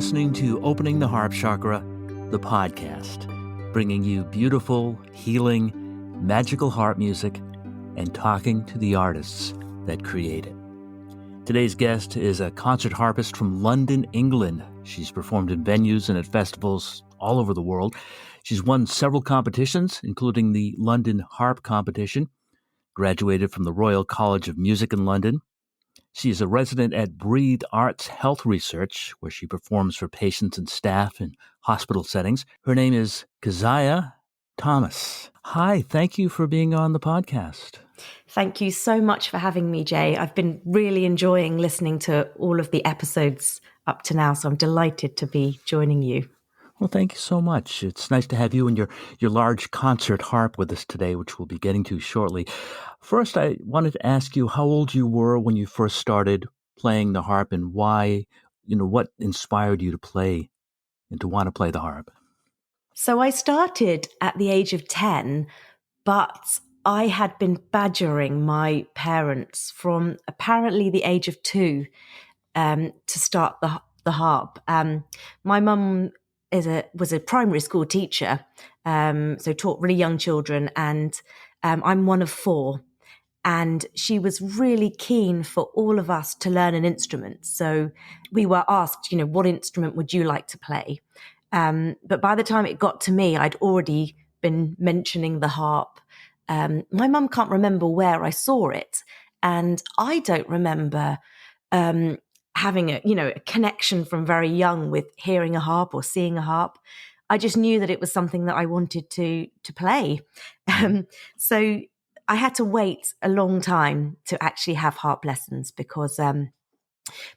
listening to Opening the Harp Chakra, the podcast, bringing you beautiful, healing, magical harp music and talking to the artists that create it. Today's guest is a concert harpist from London, England. She's performed in venues and at festivals all over the world. She's won several competitions, including the London Harp Competition, graduated from the Royal College of Music in London. She is a resident at Breathe Arts Health Research, where she performs for patients and staff in hospital settings. Her name is Keziah Thomas. Hi, thank you for being on the podcast. Thank you so much for having me, Jay. I've been really enjoying listening to all of the episodes up to now, so I'm delighted to be joining you. Well, thank you so much. It's nice to have you and your large concert harp with us today, which we'll be getting to shortly. First, I wanted to ask you how old you were when you first started playing the harp and why, what inspired you to play and to want to play the harp? So I started at the age of 10, but I had been badgering my parents from apparently the age of 2 to start the harp. My mum was a primary school teacher, so taught really young children, and I'm one of 4. And she was really keen for all of us to learn an instrument. So we were asked, what instrument would you like to play? But by the time it got to me, I'd already been mentioning the harp. My mum can't remember where I saw it, and I don't remember having a connection from very young with hearing a harp or seeing a harp. I just knew that it was something that I wanted to play. So I had to wait a long time to actually have harp lessons because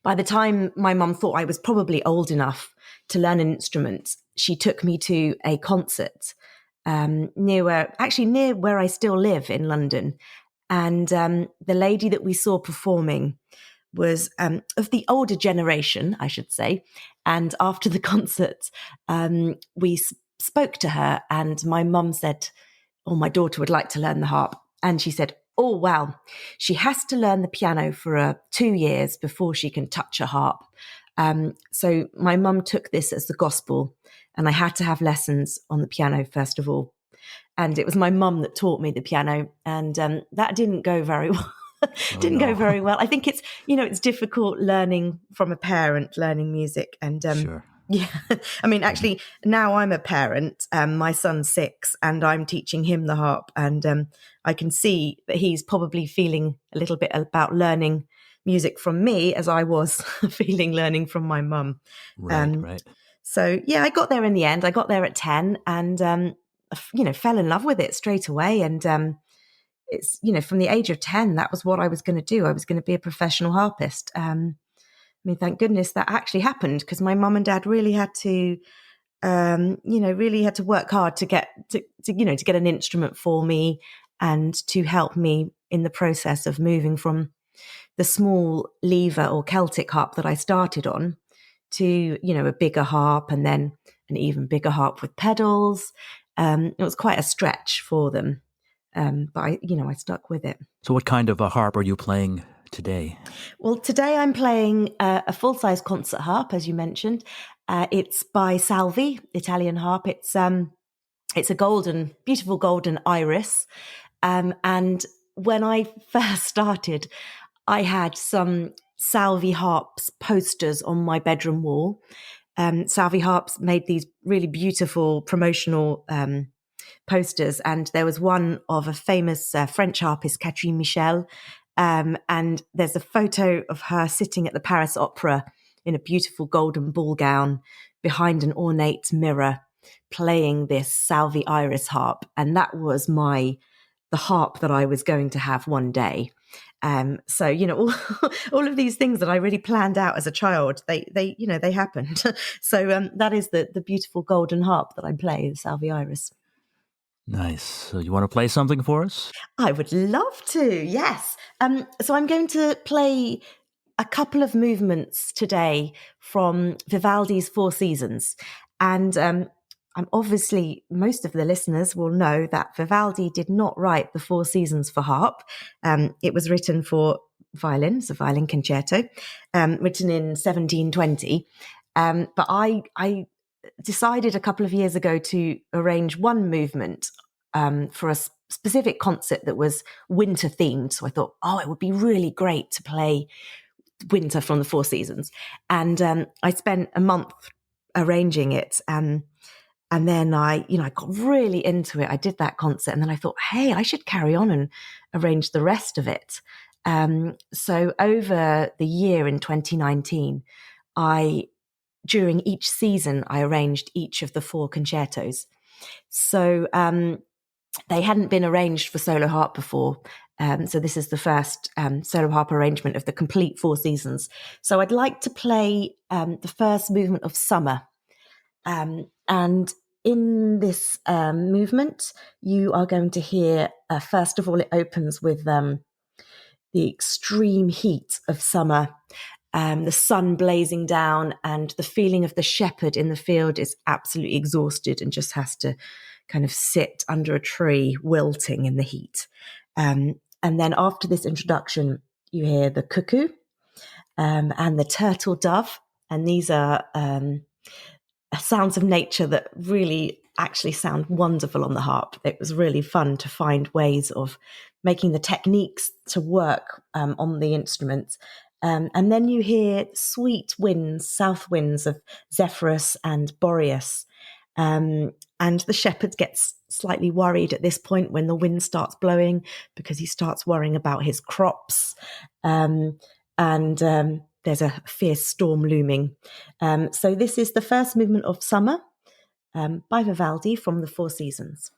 by the time my mum thought I was probably old enough to learn an instrument, she took me to a concert near where I still live in London. And the lady that we saw performing was of the older generation, I should say. And after the concert, we spoke to her, and my mum said, "Oh, my daughter would like to learn the harp." And she said, "Oh, wow, she has to learn the piano for 2 years before she can touch a harp." So my mum took this as the gospel, and I had to have lessons on the piano first of all. And it was my mum that taught me the piano, and that didn't go very well. Go very well. I think it's difficult learning from a parent, learning music. And Sure. Yeah, I mean, actually, now I'm a parent. My son's 6, and I'm teaching him the harp. And I can see that he's probably feeling a little bit about learning music from me as I was feeling learning from my mum. Right. So, yeah, I got there in the end. I got there at 10 and, fell in love with it straight away. And it's, from the age of 10, that was what I was going to do. I was going to be a professional harpist. Thank goodness that actually happened, because my mum and dad really had to, work hard to get an instrument for me and to help me in the process of moving from the small lever or Celtic harp that I started on to, a bigger harp, and then an even bigger harp with pedals. It was quite a stretch for them. But I stuck with it. So what kind of a harp are you playing today? Well, today I'm playing a full-size concert harp, as you mentioned. It's by Salvi, Italian harp. It's a beautiful golden iris. And when I first started, I had some Salvi harps posters on my bedroom wall. Salvi harps made these really beautiful promotional posters, and there was one of a famous French harpist, Catherine Michel, and there's a photo of her sitting at the Paris Opera in a beautiful golden ball gown behind an ornate mirror, playing this Salvi iris harp, and that was the harp that I was going to have one day. So all of these things that I really planned out as a child, they happened. So that is the beautiful golden harp that I play, the Salvi iris. Nice. So you want to play something for us? I would love to, yes. So I'm going to play a couple of movements today from Vivaldi's Four Seasons. And I'm obviously, most of the listeners will know that Vivaldi did not write the Four Seasons for harp. It was written for violin, so violin concerto, written in 1720. But I decided a couple of years ago to arrange one movement for a specific concert that was winter themed. So I thought, it would be really great to play winter from the Four Seasons. And I spent a month arranging it. And then I got really into it. I did that concert, and then I thought, hey, I should carry on and arrange the rest of it. So over the year in 2019, during each season, I arranged each of the 4 concertos. So they hadn't been arranged for solo harp before. So this is the first solo harp arrangement of the complete 4 seasons. So I'd like to play the first movement of Summer. And in this movement, you are going to hear, first of all, it opens with the extreme heat of summer, the sun blazing down, and the feeling of the shepherd in the field is absolutely exhausted and just has to kind of sit under a tree, wilting in the heat. And then after this introduction, you hear the cuckoo and the turtle dove. And these are sounds of nature that really actually sound wonderful on the harp. It was really fun to find ways of making the techniques to work on the instrument. And then you hear sweet winds, south winds of Zephyrus and Boreas. And the shepherd gets slightly worried at this point when the wind starts blowing, because he starts worrying about his crops. There's a fierce storm looming. So this is the first movement of Summer by Vivaldi from the Four Seasons.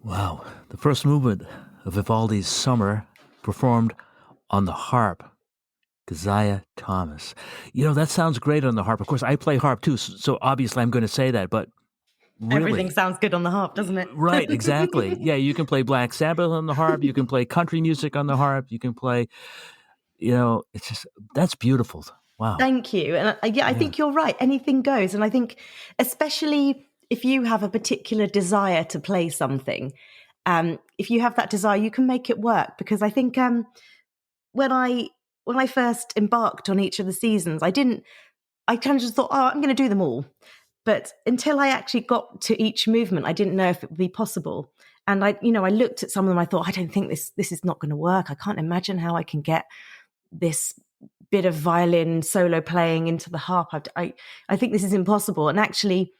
Wow. The first movement of Vivaldi's Summer performed on the harp. Keziah Thomas. That sounds great on the harp. Of course, I play harp too, so obviously I'm going to say that, but really. Everything sounds good on the harp, doesn't it? Right, exactly. Yeah, you can play Black Sabbath on the harp, you can play country music on the harp, you can play, it's just, that's beautiful. Wow. Thank you. And I think you're right. Anything goes. And I think especially if you have a particular desire to play something, if you have that desire, you can make it work. Because I think when I first embarked on each of the seasons, I kind of just thought, I'm going to do them all. But until I actually got to each movement, I didn't know if it would be possible. And I looked at some of them, I thought, I don't think this is not going to work. I can't imagine how I can get this bit of violin solo playing into the harp. I think this is impossible. And actually,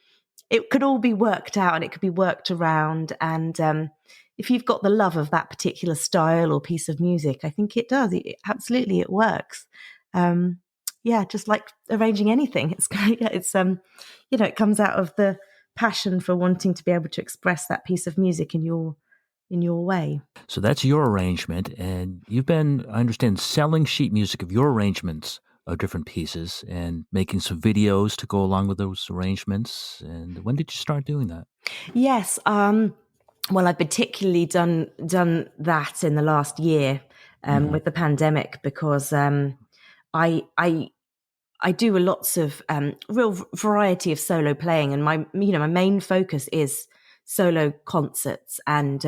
it could all be worked out and it could be worked around. And if you've got the love of that particular style or piece of music, I think it does. Absolutely, it works. Just like arranging anything. It comes out of the passion for wanting to be able to express that piece of music in your way. So that's your arrangement, and you've been, I understand, selling sheet music of your arrangements of different pieces and making some videos to go along with those arrangements. And when did you start doing that? Yes. Well, I've particularly done that in the last year with the pandemic, because I do a lots of real variety of solo playing, and my main focus is solo concerts, and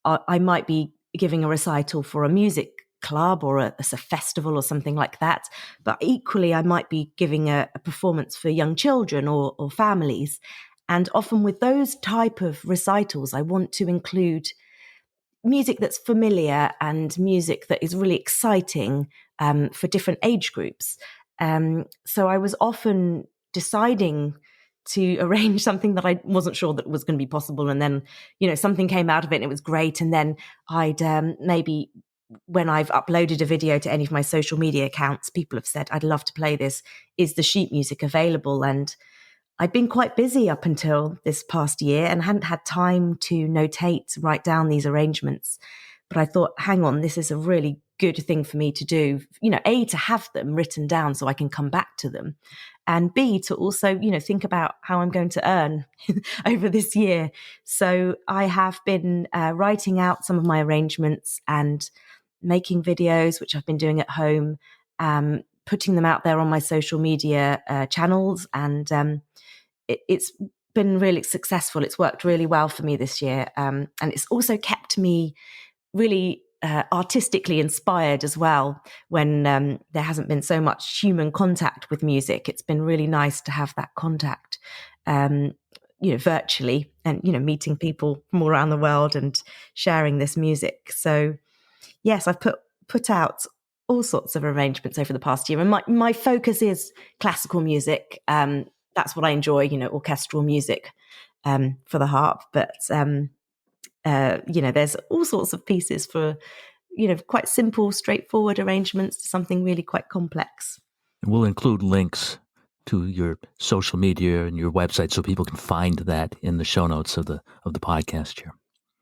I might be giving a recital for a music club or a festival or something like that, but equally I might be giving a performance for young children or families. And often with those type of recitals, I want to include music that's familiar and music that is really exciting for different age groups. So I was often deciding to arrange something that I wasn't sure that was going to be possible. And then, something came out of it and it was great. And then I'd maybe, when I've uploaded a video to any of my social media accounts, people have said, I'd love to play this. Is the sheet music available? And I'd been quite busy up until this past year and hadn't had time to write down these arrangements. But I thought, hang on, this is a really good thing for me to do, A, to have them written down so I can come back to them, and B, to also, think about how I'm going to earn over this year. So I have been writing out some of my arrangements and making videos, which I've been doing at home, putting them out there on my social media channels. And it's been really successful. It's worked really well for me this year. And it's also kept me really artistically inspired as well when there hasn't been so much human contact with music. It's been really nice to have that contact, virtually, and, meeting people from all around the world and sharing this music. So yes, I've put out all sorts of arrangements over the past year. And my focus is classical music. That's what I enjoy, orchestral music for the harp. But there's all sorts of pieces for, quite simple, straightforward arrangements to something really quite complex. And we'll include links to your social media and your website so people can find that in the show notes of the podcast here.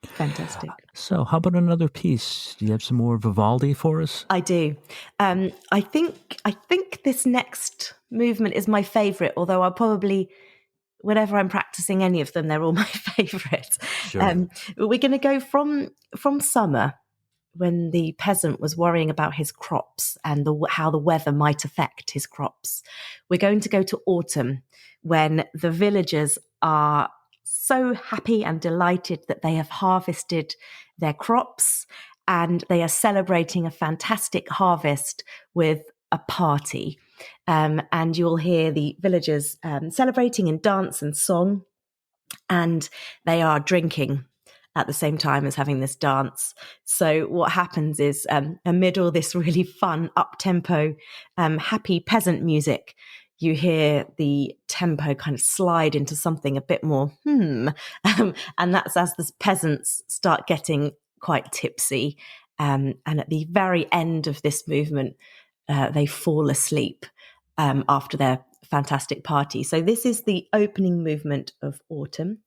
Fantastic. So how about another piece? Do you have some more Vivaldi for us? I do. I think this next movement is my favorite, although I'll probably, whenever I'm practicing any of them, they're all my favorite. Sure. We're going to go from Summer. when the peasant was worrying about his crops and how the weather might affect his crops. We're going to go to autumn, when the villagers are so happy and delighted that they have harvested their crops, and they are celebrating a fantastic harvest with a party. And you'll hear the villagers celebrating in dance and song, and they are drinking at the same time as having this dance. So what happens is, amid all this really fun, up-tempo, happy peasant music, you hear the tempo kind of slide into something a bit more, and that's as the peasants start getting quite tipsy. And at the very end of this movement, they fall asleep after their fantastic party. So this is the opening movement of Autumn.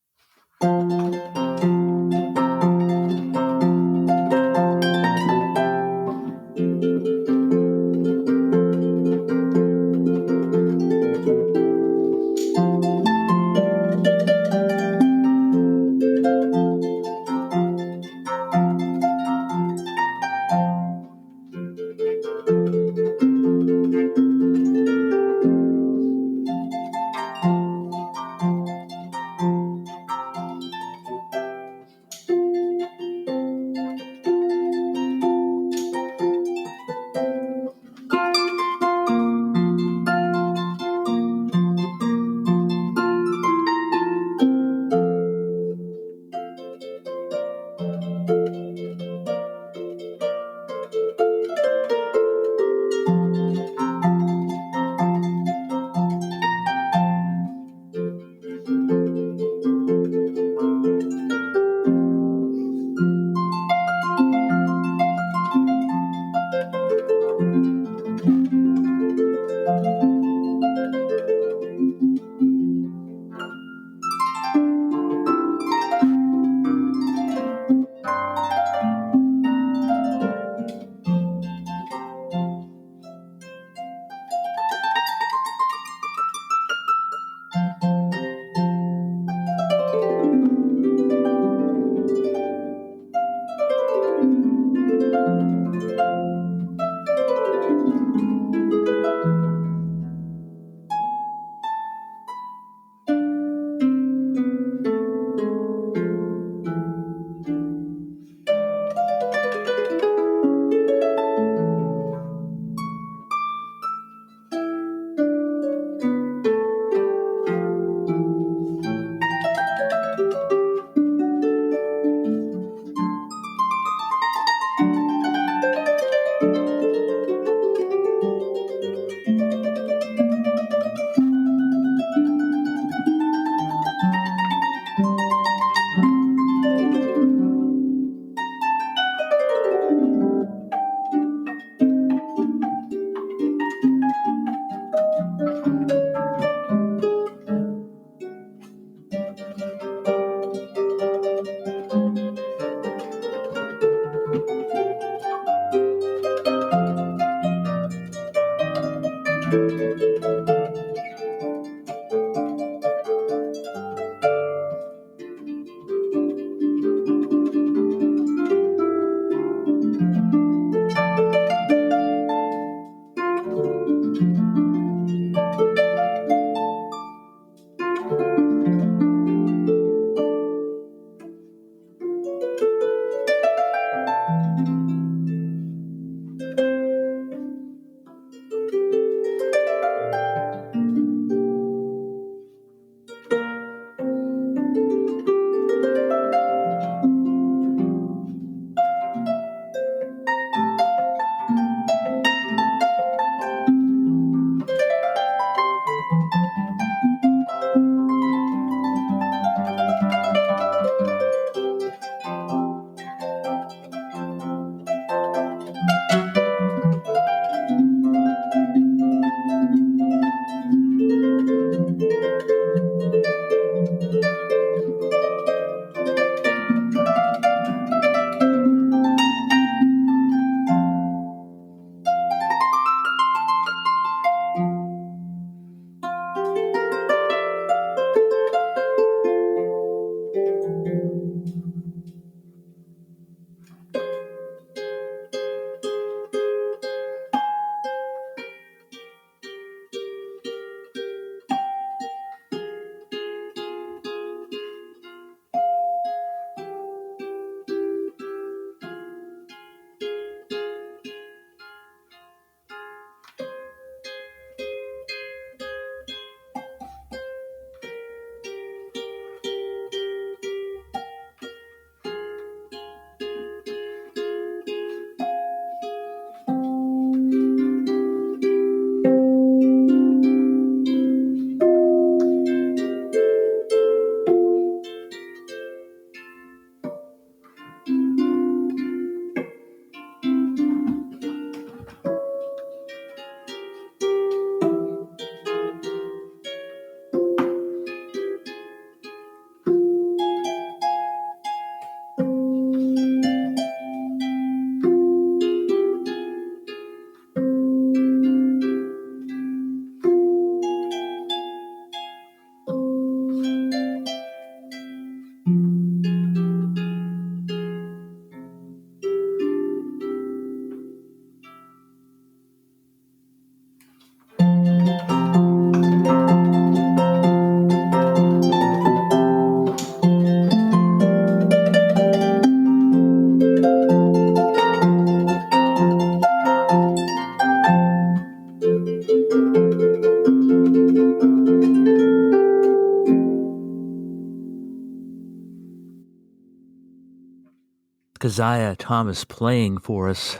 Keziah Thomas playing for us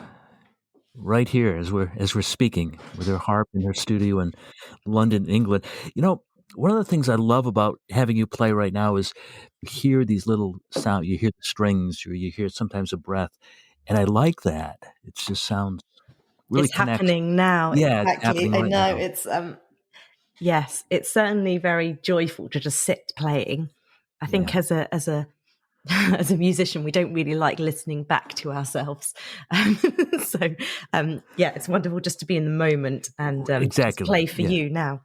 right here as we're speaking with her harp in her studio in London, England. One of the things I love about having you play right now is you hear these little sound, you hear the strings, or you hear sometimes a breath, and I like that. It just sounds really It's connects. happening now. Yeah, it's Exactly. happening I right know. now. It's yes, it's certainly very joyful to just sit playing. I think Yeah. as a as a musician, we don't really like listening back to ourselves. So yeah, it's wonderful just to be in the moment and just Exactly. play for Yeah. you now.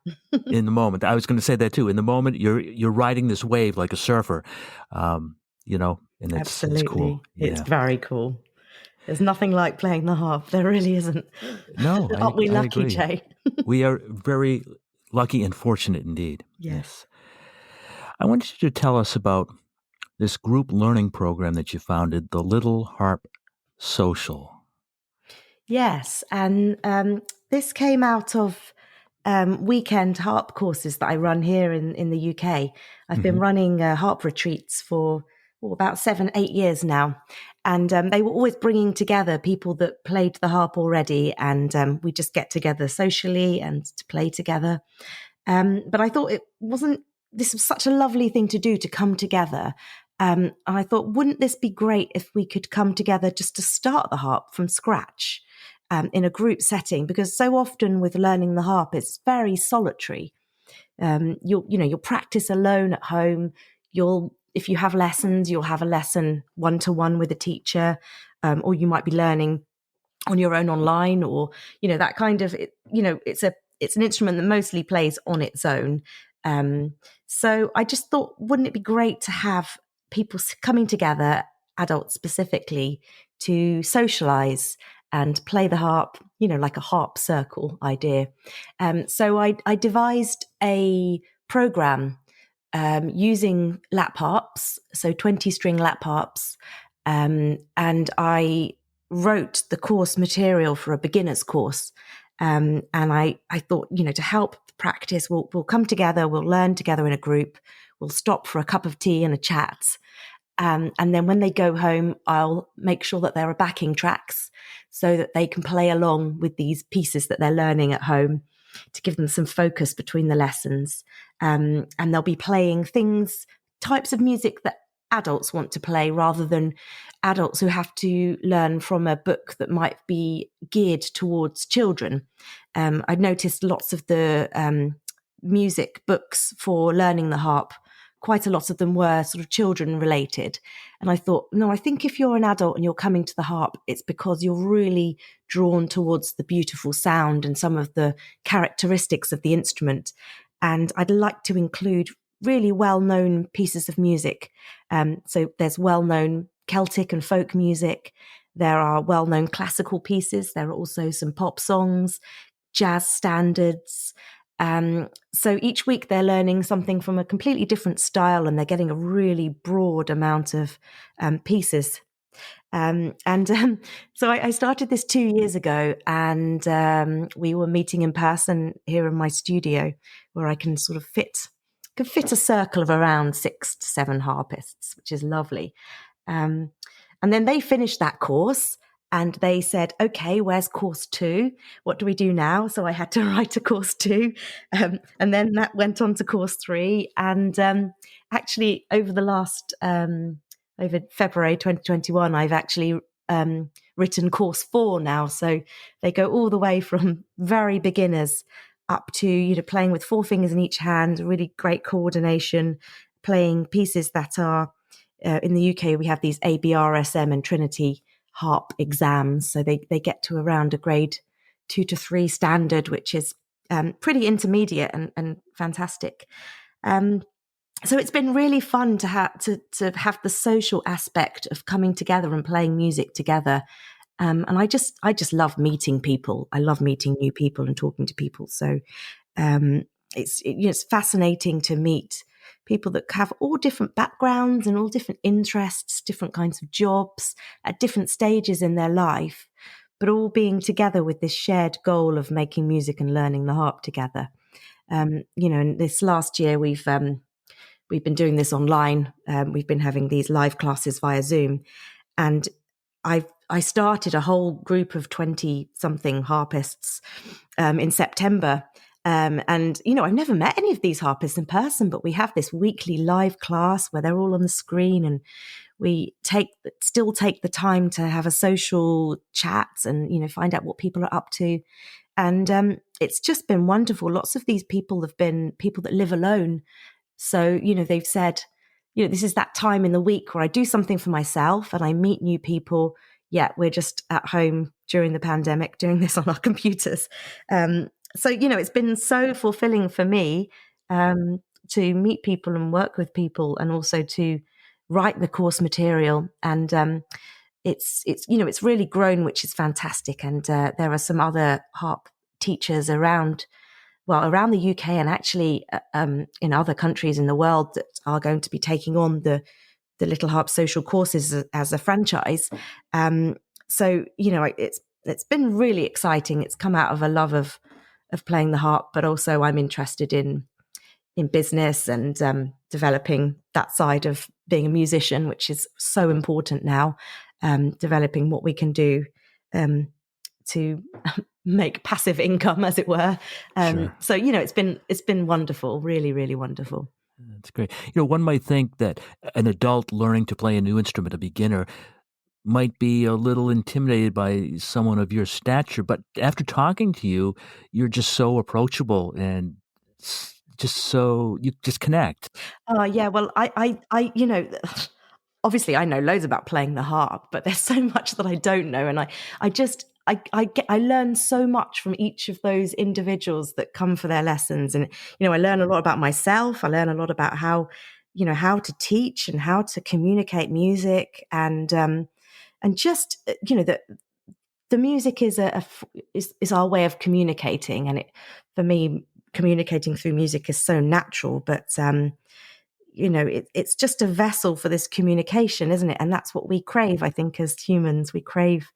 In the moment. I was going to say that too. In the moment, you're riding this wave like a surfer, um, and it's cool. Absolutely. It's Yeah. very cool. There's nothing like playing the harp. There really isn't. No, Aren't we I lucky, agree. Jay? We are very lucky and fortunate indeed. Yes. Yes. I wanted you to tell us about this group learning program that you founded, the Little Harp Social. Yes. And this came out of weekend harp courses that I run here in the UK. I've been Mm-hmm. running harp retreats for about 7-8 years now. And they were always bringing together people that played the harp already. And we just get together socially and to play together. But I thought this was such a lovely thing to do, to come together. And I thought, wouldn't this be great if we could come together just to start the harp from scratch in a group setting? Because so often with learning the harp, it's very solitary. You'll practice alone at home. If you have lessons, you'll have a lesson 1-to-1 with a teacher, or you might be learning on your own online, or that kind of it's an instrument that mostly plays on its own. So I just thought, wouldn't it be great to have people coming together, adults specifically, to socialize and play the harp, like a harp circle idea. So I devised a program using lap harps, so 20-string lap harps, and I wrote the course material for a beginner's course. And I thought, to help practice, we'll come together, we'll learn together in a group, we'll stop for a cup of tea and a chat. And then when they go home, I'll make sure that there are backing tracks so that they can play along with these pieces that they're learning at home, to give them some focus between the lessons. And they'll be playing types of music that adults want to play, rather than adults who have to learn from a book that might be geared towards children. I'd noticed lots of the music books for learning the harp, quite a lot of them were sort of children related. And I thought, no, I think if you're an adult and you're coming to the harp, it's because you're really drawn towards the beautiful sound and some of the characteristics of the instrument. And I'd like to include really well-known pieces of music. So there's well-known Celtic and folk music. There are well-known classical pieces. There are also some pop songs, jazz standards. So each week they're learning something from a completely different style, and they're getting a really broad amount of pieces. So I started this 2 years ago, and we were meeting in person here in my studio, where I can sort of fit a circle of around 6 to 7 harpists, which is lovely. And then they finished that course. And they said, okay, where's course 2? What do we do now? So I had to write a course 2. And then that went on to course 3. And actually, over the last, over February 2021, I've actually written course 4 now. So they go all the way from very beginners up to, playing with 4 fingers in each hand, really great coordination, playing pieces that are, in the UK, we have these ABRSM and Trinity harp exams, so they get to around a grade 2 to 3 standard, which is pretty intermediate and fantastic. So it's been really fun to have the social aspect of coming together and playing music together. And I just love meeting people. I love meeting new people and talking to people. So it's fascinating to meet people that have all different backgrounds and all different interests, different kinds of jobs at different stages in their life, but all being together with this shared goal of making music and learning the harp together. And this last year we've been doing this online. We've been having these live classes via Zoom, and I started a whole group of 20 something harpists in September. And, I've never met any of these harpists in person, but we have this weekly live class where they're all on the screen, and we still take the time to have a social chat and, find out what people are up to. And it's just been wonderful. Lots of these people have been people that live alone. So, they've said, this is that time in the week where I do something for myself and I meet new people. Yeah, we're just at home during the pandemic doing this on our computers. So, it's been so fulfilling for me to meet people and work with people, and also to write the course material. And it's really grown, which is fantastic. And there are some other harp teachers around the UK and actually in other countries in the world that are going to be taking on the Little Harp Social courses as a franchise. So it's been really exciting. It's come out of a love of playing the harp, but also I'm interested in business and developing that side of being a musician, which is so important now. Developing what we can do to make passive income, as it were. Sure. So it's been wonderful, really, really wonderful. That's great. One might think that an adult learning to play a new instrument, a beginner, might be a little intimidated by someone of your stature, but after talking to you, you're just so approachable and just so you just connect. Yeah. Well, I obviously I know loads about playing the harp, but there's so much that I don't know, and I learn so much from each of those individuals that come for their lessons. And I learn a lot about myself. I learn a lot about how to teach and how to communicate music, and just that the music is is our way of communicating. And for me, communicating through music is so natural, but it's just a vessel for this communication, isn't it? And that's what we crave, I think, as humans. We crave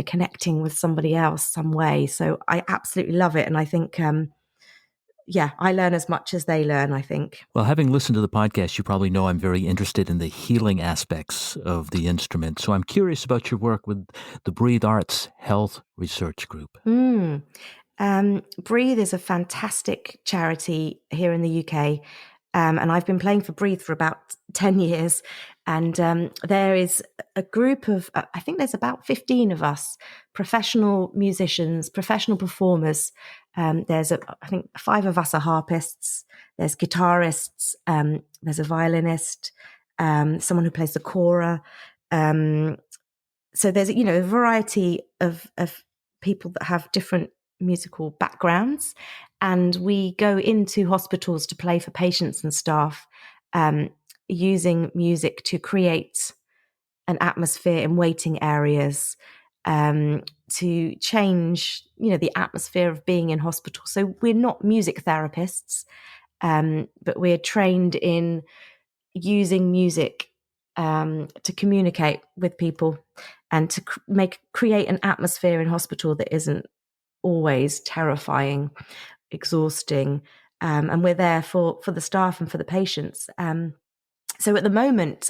connecting with somebody else some way. So I absolutely love it. And I think, I learn as much as they learn, I think. Well, having listened to the podcast, you probably know I'm very interested in the healing aspects of the instrument. So I'm curious about your work with the Breathe Arts Health Research Group. Breathe is a fantastic charity here in the UK. And I've been playing for Breathe for about 10 years. And there is a group of, I think there's about 15 of us, professional musicians, professional performers. I think 5 of us are harpists. There's guitarists. There's a violinist, someone who plays the kora. So there's, a variety of people that have different musical backgrounds. And we go into hospitals to play for patients and staff, using music to create an atmosphere in waiting areas, to change, the atmosphere of being in hospital. So we're not music therapists, but we're trained in using music to communicate with people and to create an atmosphere in hospital that isn't always terrifying, exhausting, and we're there for the staff and for the patients. So at the moment,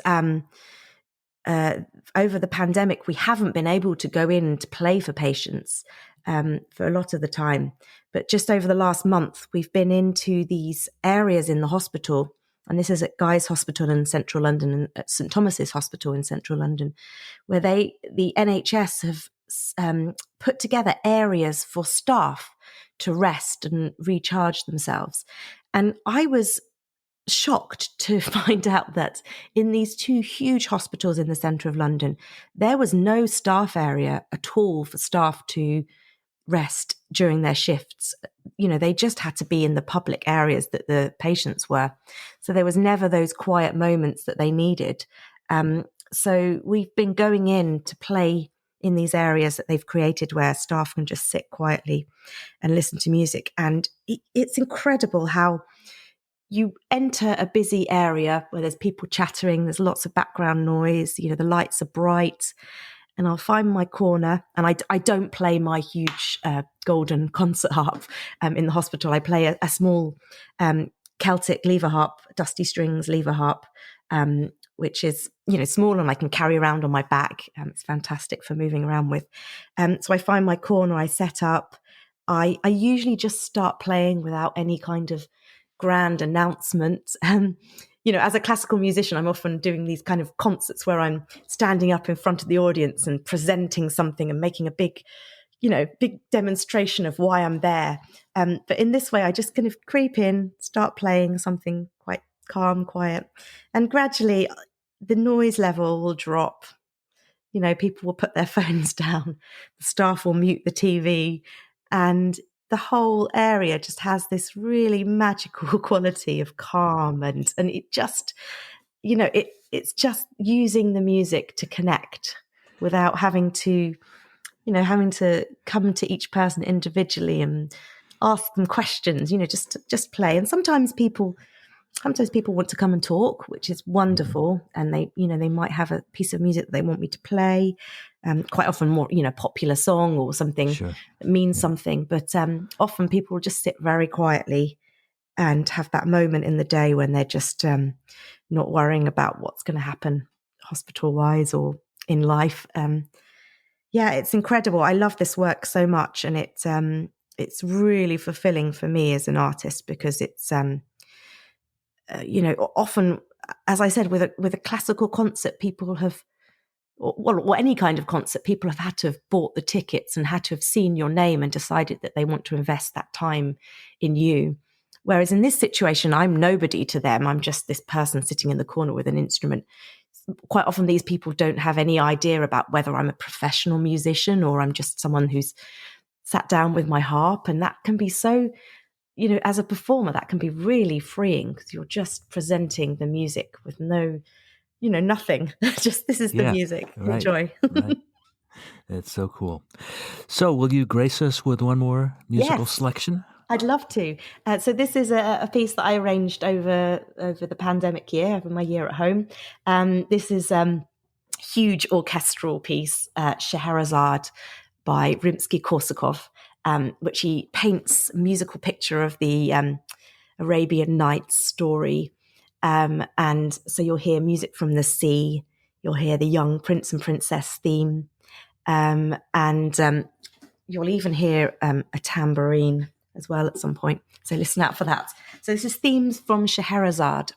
over the pandemic, we haven't been able to go in to play for patients for a lot of the time. But just over the last month, we've been into these areas in the hospital, and this is at Guy's Hospital in central London and at St Thomas's Hospital in central London, where the NHS have put together areas for staff to rest and recharge themselves. And I was shocked to find out that in these 2 huge hospitals in the centre of London, there was no staff area at all for staff to rest during their shifts. They just had to be in the public areas that the patients were. So there was never those quiet moments that they needed. So we've been going in to play in these areas that they've created where staff can just sit quietly and listen to music. And it's incredible how you enter a busy area where there's people chattering, there's lots of background noise, the lights are bright, and I'll find my corner. And I don't play my huge golden concert harp in the hospital. I play a small Celtic lever harp, dusty strings lever harp, which is, small and I can carry around on my back. It's fantastic for moving around with. So I find my corner, I set up. I usually just start playing without any kind of grand announcement. As a classical musician, I'm often doing these kind of concerts where I'm standing up in front of the audience and presenting something and making a big demonstration of why I'm there. But in this way, I just kind of creep in, start playing something quite calm, quiet, and gradually the noise level will drop. People will put their phones down, the staff will mute the TV, and the whole area just has this really magical quality of calm, and it just, it's just using the music to connect without having to come to each person individually and ask them questions, just play. And sometimes people want to come and talk, which is wonderful. And they might have a piece of music that they want me to play, quite often more, popular song or something that means something. But often people will just sit very quietly and have that moment in the day when they're just not worrying about what's going to happen hospital-wise or in life. Yeah, it's incredible. I love this work so much, and it's really fulfilling for me as an artist because it's often, as I said, with a classical concert, people have, or any kind of concert, people have had to have bought the tickets and had to have seen your name and decided that they want to invest that time in you. Whereas in this situation, I'm nobody to them. I'm just this person sitting in the corner with an instrument. Quite often these people don't have any idea about whether I'm a professional musician or I'm just someone who's sat down with my harp. And that can be so, as a performer, that can be really freeing because you're just presenting the music with no, nothing. Just, this is the music. Right, Enjoy. Right. It's so cool. So will you grace us with one more musical selection? I'd love to. So this is a piece that I arranged over the pandemic year, over my year at home. This is a huge orchestral piece, Scheherazade by Rimsky-Korsakov, which he paints a musical picture of the Arabian Nights story. And so you'll hear music from the sea, you'll hear the young prince and princess theme, and you'll even hear a tambourine as well at some point. So listen out for that. So this is themes from Scheherazade.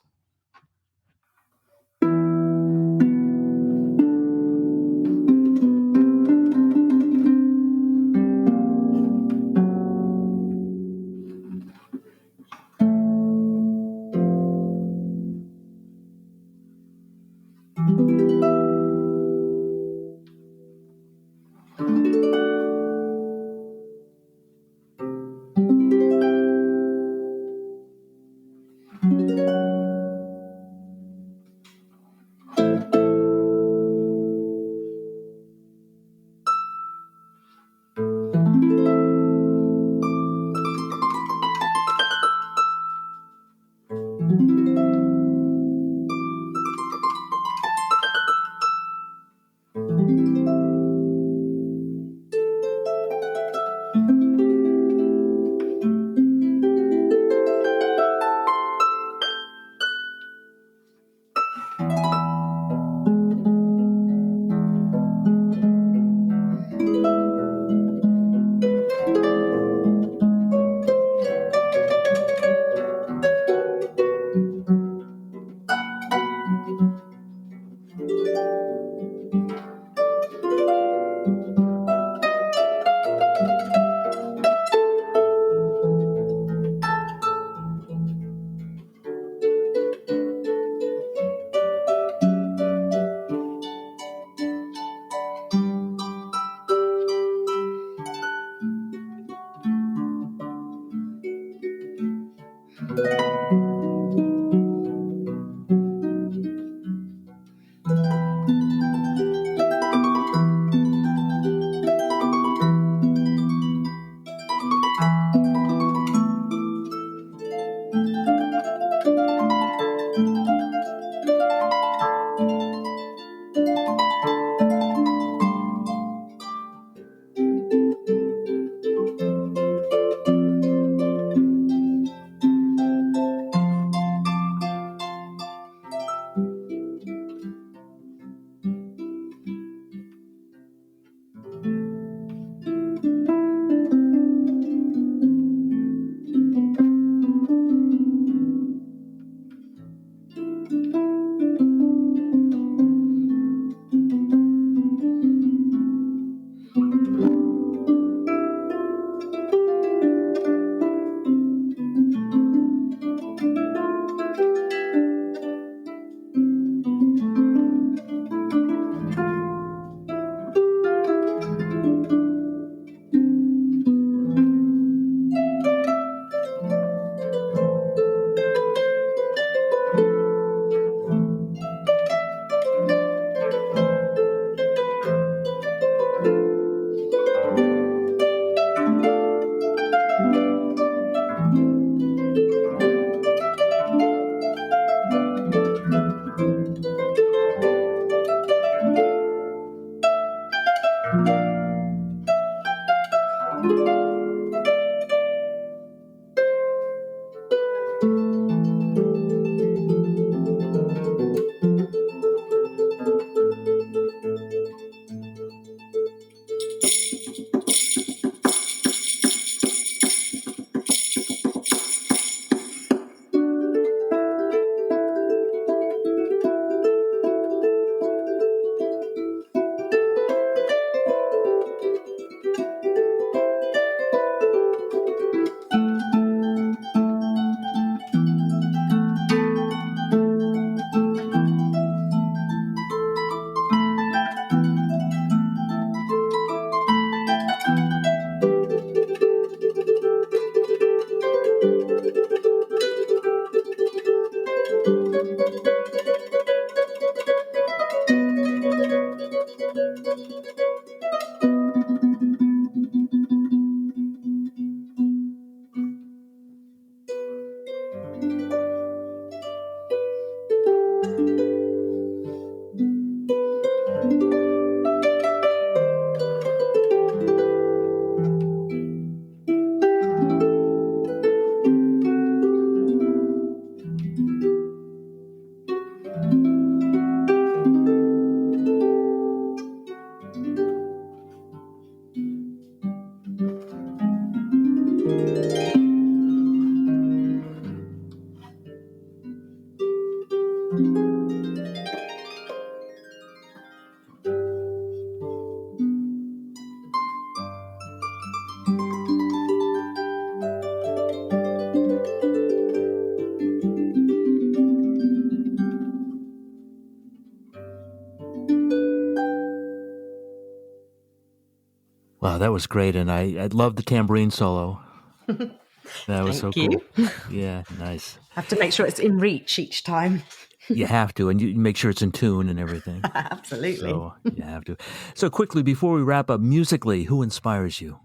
Wow, that was great, and I loved the tambourine solo. That was so Thank you. cool. Yeah, nice. Have to make sure it's in reach each time. You have to, and you make sure it's in tune and everything. Absolutely. So you have to. So quickly, before we wrap up, musically, who inspires you?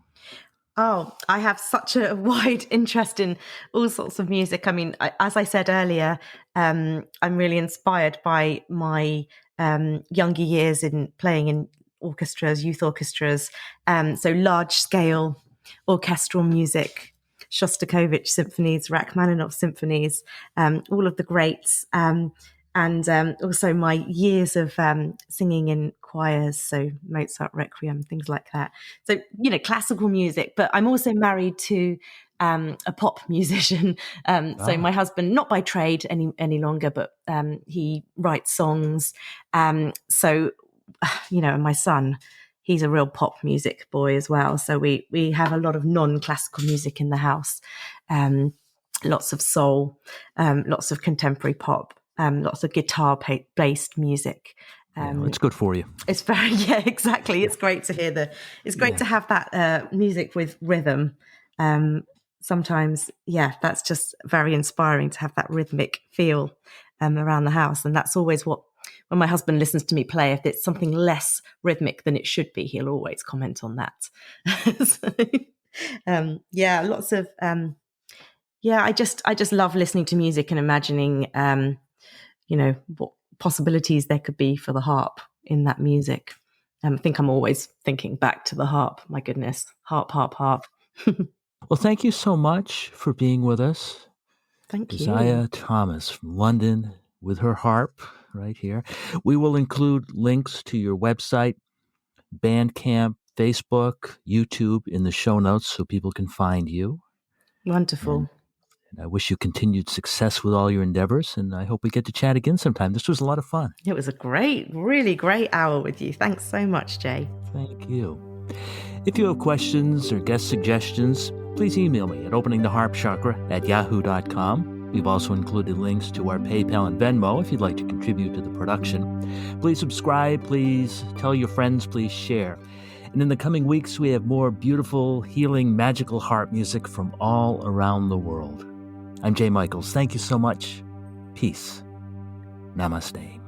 Oh, I have such a wide interest in all sorts of music. I mean, as I said earlier, I'm really inspired by my younger years in playing in orchestras, youth orchestras. So large scale orchestral music, Shostakovich symphonies, Rachmaninoff symphonies, all of the greats. And also my years of singing in choirs, so Mozart Requiem, things like that. So, classical music, but I'm also married to a pop musician. So my husband, not by trade any longer, but he writes songs. So, and my son, he's a real pop music boy as well. So we have a lot of non-classical music in the house, lots of soul, lots of contemporary pop. Lots of guitar-based music. It's good for you. It's very, exactly. It's great to hear it's great to have that music with rhythm. Sometimes, that's just very inspiring to have that rhythmic feel around the house. And that's always when my husband listens to me play, if it's something less rhythmic than it should be, he'll always comment on that. Lots of, I just love listening to music and imagining, what possibilities there could be for the harp in that music. I think I'm always thinking back to the harp. My goodness, harp, harp, harp. Well, thank you so much for being with us. Thank you. Keziah Thomas from London with her harp right here. We will include links to your website, Bandcamp, Facebook, YouTube in the show notes so people can find you. Wonderful. And I wish you continued success with all your endeavors, and I hope we get to chat again sometime. This was a lot of fun. It was a really great hour with you. Thanks so much, Jay. Thank you. If you have questions or guest suggestions, please email me at openingtheharpchakra@yahoo.com. We've also included links to our PayPal and Venmo if you'd like to contribute to the production. Please subscribe, please tell your friends, please share. And in the coming weeks, we have more beautiful, healing, magical harp music from all around the world. I'm Jay Michaels. Thank you so much. Peace. Namaste.